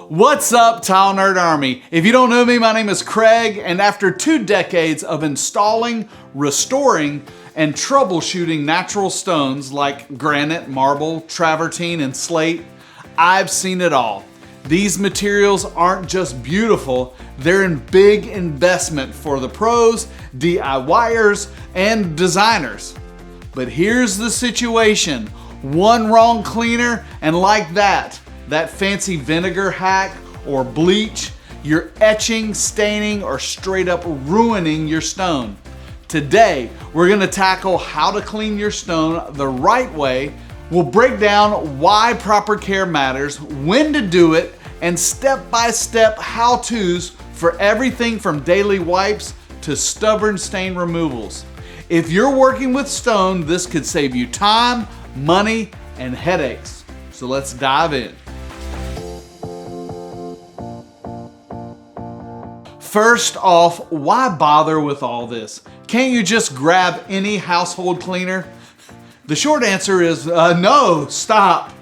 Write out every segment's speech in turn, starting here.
What's up, Tile Nerd Army? If you don't know me, my name is Craig, and after 2 decades of installing, restoring, and troubleshooting natural stones like granite, marble, travertine, and slate, I've seen it all. These materials aren't just beautiful, they're in big investment for the pros, DIYers, and designers. But here's the situation. One wrong cleaner, and like that fancy vinegar hack or bleach, you're etching, staining, or straight up ruining your stone. Today, we're gonna tackle how to clean your stone the right way. We'll break down why proper care matters, when to do it, and step-by-step how-tos for everything from daily wipes to stubborn stain removals. If you're working with stone, this could save you time, money, and headaches. So let's dive in. First off, why bother with all this? Can't you just grab any household cleaner? The short answer is no, stop.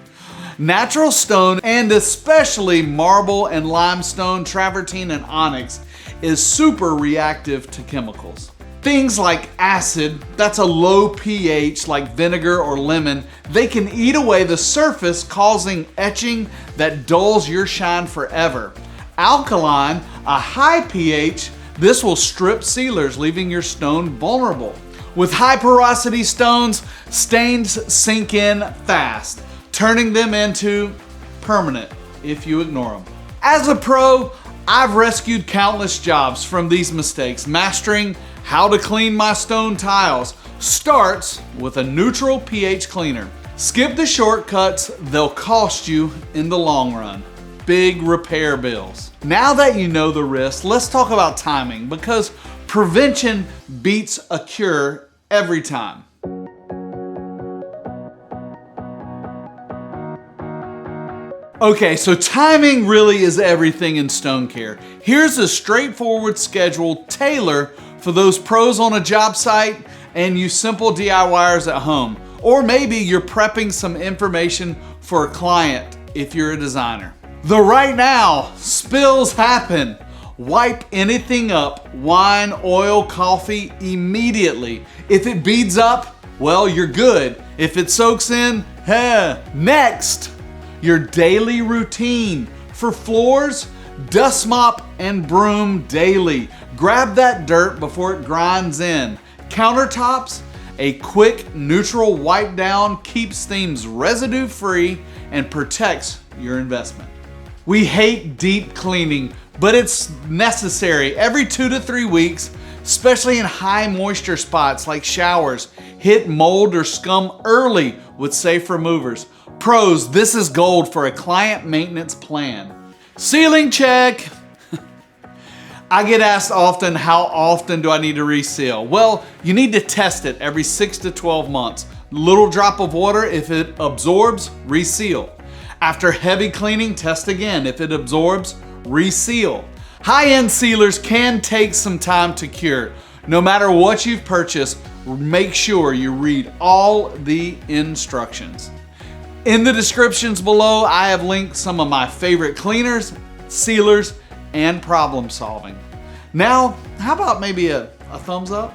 Natural stone, and especially marble and limestone, travertine, and onyx, is super reactive to chemicals. Things like acid, that's a low pH like vinegar or lemon, they can eat away the surface, causing etching that dulls your shine forever. Alkaline, a high pH, this will strip sealers, leaving your stone vulnerable. With high porosity stones, stains sink in fast, turning them into permanent if you ignore them. As a pro, I've rescued countless jobs from these mistakes. Mastering how to clean my stone tiles starts with a neutral pH cleaner. Skip the shortcuts, they'll cost you in the long run. Big repair bills. Now that you know the risks, let's talk about timing, because prevention beats a cure every time. Okay, so timing really is everything in stone care. Here's a straightforward schedule tailored for those pros on a job site and you simple DIYers at home. Or maybe you're prepping some information for a client if you're a designer. The right now, spills happen. Wipe anything up, wine, oil, coffee, immediately. If it beads up, well, you're good. If it soaks in, next. Your daily routine. For floors, dust mop and broom daily. Grab that dirt before it grinds in. Countertops, a quick neutral wipe down keeps things residue free and protects your investment. We hate deep cleaning, but it's necessary every 2 to 3 weeks, especially in high moisture spots like showers. Hit mold or scum early with safe removers. Pros, this is gold for a client maintenance plan. Sealing check. I get asked often, how often do I need to reseal? Well, you need to test it every 6 to 12 months. Little drop of water, if it absorbs, reseal. After heavy cleaning, test again. If it absorbs, reseal. High-end sealers can take some time to cure. No matter what you've purchased, make sure you read all the instructions. In the descriptions below, I have linked some of my favorite cleaners, sealers, and problem solving. Now, how about maybe a thumbs up?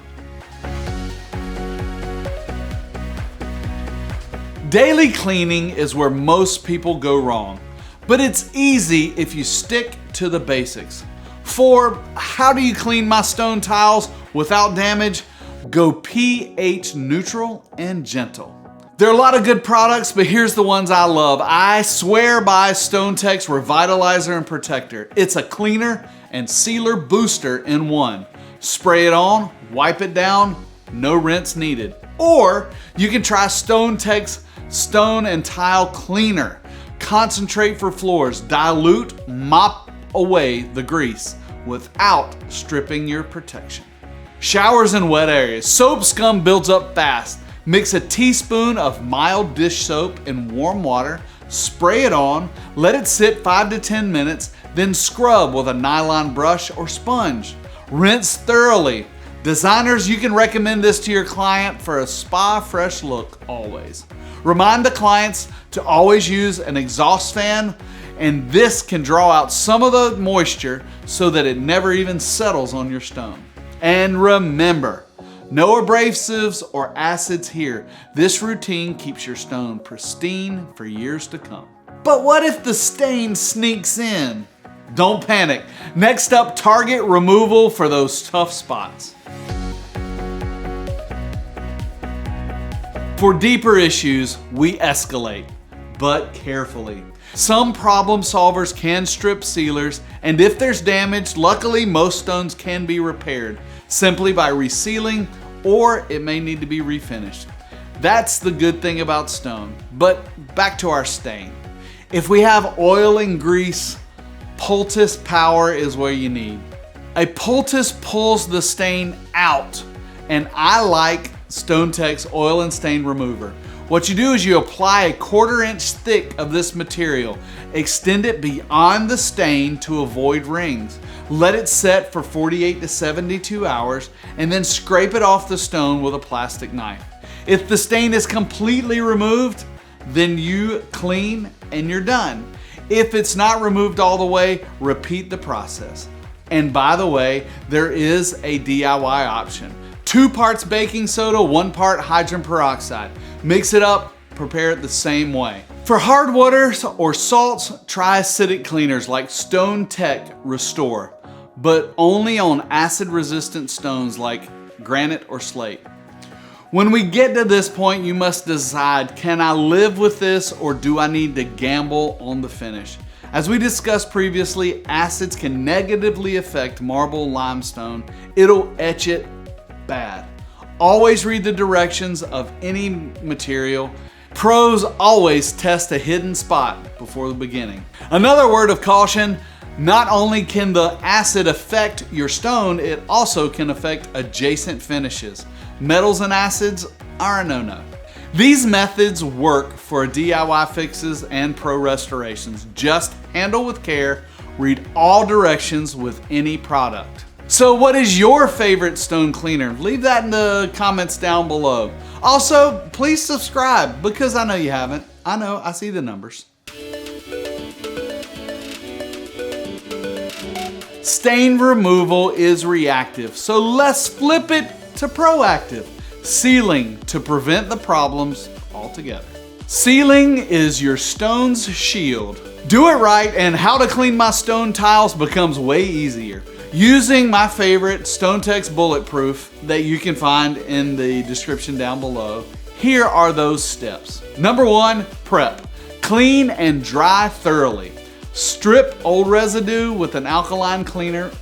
Daily cleaning is where most people go wrong, but it's easy if you stick to the basics. For how do you clean my stone tiles without damage? Go pH neutral and gentle. There are a lot of good products, but here's the ones I love. I swear by StoneTech's Revitalizer and Protector. It's a cleaner and sealer booster in one. Spray it on, wipe it down, no rinse needed. Or you can try StoneTech's Stone and Tile Cleaner. Concentrate for floors, dilute, mop away the grease without stripping your protection. Showers and wet areas. Soap scum builds up fast. Mix a teaspoon of mild dish soap in warm water, spray it on, let it sit 5 to 10 minutes, then scrub with a nylon brush or sponge. Rinse thoroughly. Designers, you can recommend this to your client for a spa fresh look always. Remind the clients to always use an exhaust fan and this can draw out some of the moisture so that it never even settles on your stone. And remember, no abrasives or acids here. This routine keeps your stone pristine for years to come. But what if the stain sneaks in? Don't panic. Next up, target removal for those tough spots. For deeper issues, we escalate, but carefully. Some problem solvers can strip sealers, and if there's damage, luckily most stones can be repaired simply by resealing, or it may need to be refinished. That's the good thing about stone. But back to our stain. If we have oil and grease, Poultice power is what you need. A Poultice pulls the stain out, and I like StoneTech's oil and stain remover. What you do is you apply a 1/4 inch thick of this material, extend it beyond the stain to avoid rings. Let it set for 48 to 72 hours, and then scrape it off the stone with a plastic knife. If the stain is completely removed, then you clean and you're done. If it's not removed all the way, repeat the process. And by the way, there is a DIY option. 2 parts baking soda, 1 part hydrogen peroxide. Mix it up, prepare it the same way. For hard waters or salts, try acidic cleaners like StoneTech Restore, but only on acid-resistant stones like granite or slate. When we get to this point, you must decide, can I live with this or do I need to gamble on the finish? As we discussed previously, acids can negatively affect marble limestone. It'll etch it bad. Always read the directions of any material. Pros always test a hidden spot before the beginning. Another word of caution, not only can the acid affect your stone, it also can affect adjacent finishes. Metals and acids are a no-no. These methods work for DIY fixes and pro restorations. Just handle with care, read all directions with any product. So what is your favorite stone cleaner? Leave that in the comments down below. Also, please subscribe because I know you haven't. I know, I see the numbers. Stain removal is reactive, so let's flip it to proactive. Sealing to prevent the problems altogether. Sealing is your stone's shield. Do it right and how to clean my stone tiles becomes way easier. Using my favorite StoneTech's Bulletproof that you can find in the description down below, here are those steps. Number 1, prep. Clean and dry thoroughly. Strip old residue with an alkaline cleaner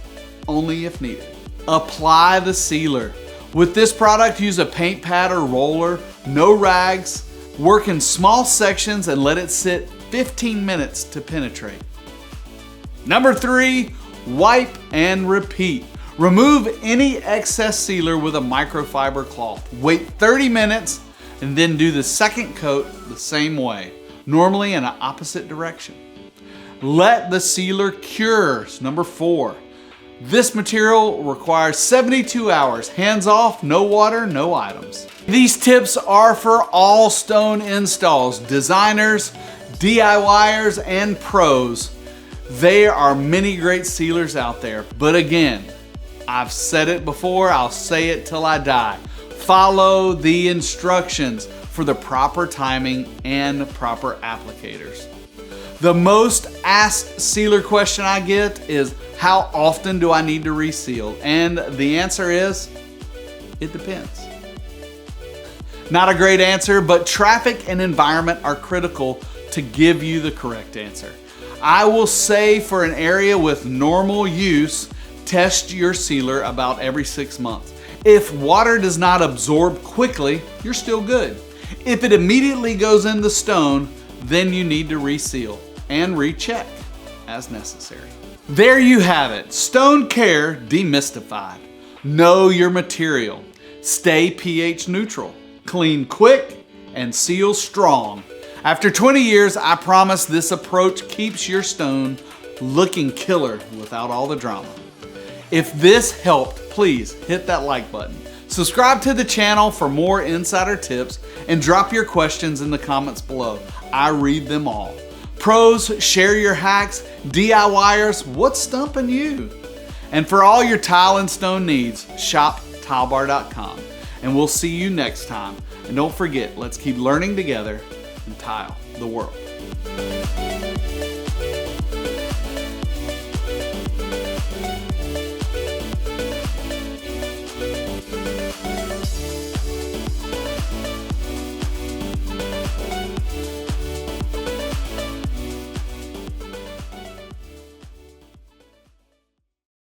only if needed. Apply the sealer. With this product, use a paint pad or roller, no rags. Work in small sections and let it sit 15 minutes to penetrate. Number 3, wipe and repeat. Remove any excess sealer with a microfiber cloth. Wait 30 minutes and then do the second coat the same way, normally in an opposite direction. Let the sealer cure. Number 4. This material requires 72 hours. Hands off, no water, no items. These tips are for all stone installs, designers, DIYers, and pros. There are many great sealers out there, but again, I've said it before, I'll say it till I die. Follow the instructions for the proper timing and proper applicators. The most asked sealer question I get is, how often do I need to reseal? And the answer is, it depends. Not a great answer, but traffic and environment are critical to give you the correct answer. I will say for an area with normal use, test your sealer about every 6 months. If water does not absorb quickly, you're still good. If it immediately goes in the stone, then you need to reseal and recheck as necessary. There you have it, Stone Care Demystified. Know your material, stay pH neutral, clean quick, and seal strong. After 20 years, I promise this approach keeps your stone looking killer without all the drama. If this helped, please hit that like button. Subscribe to the channel for more insider tips and drop your questions in the comments below. I read them all. Pros, share your hacks. DIYers, what's stumping you? And for all your tile and stone needs, shop tilebar.com. And we'll see you next time. And don't forget, let's keep learning together and tile the world.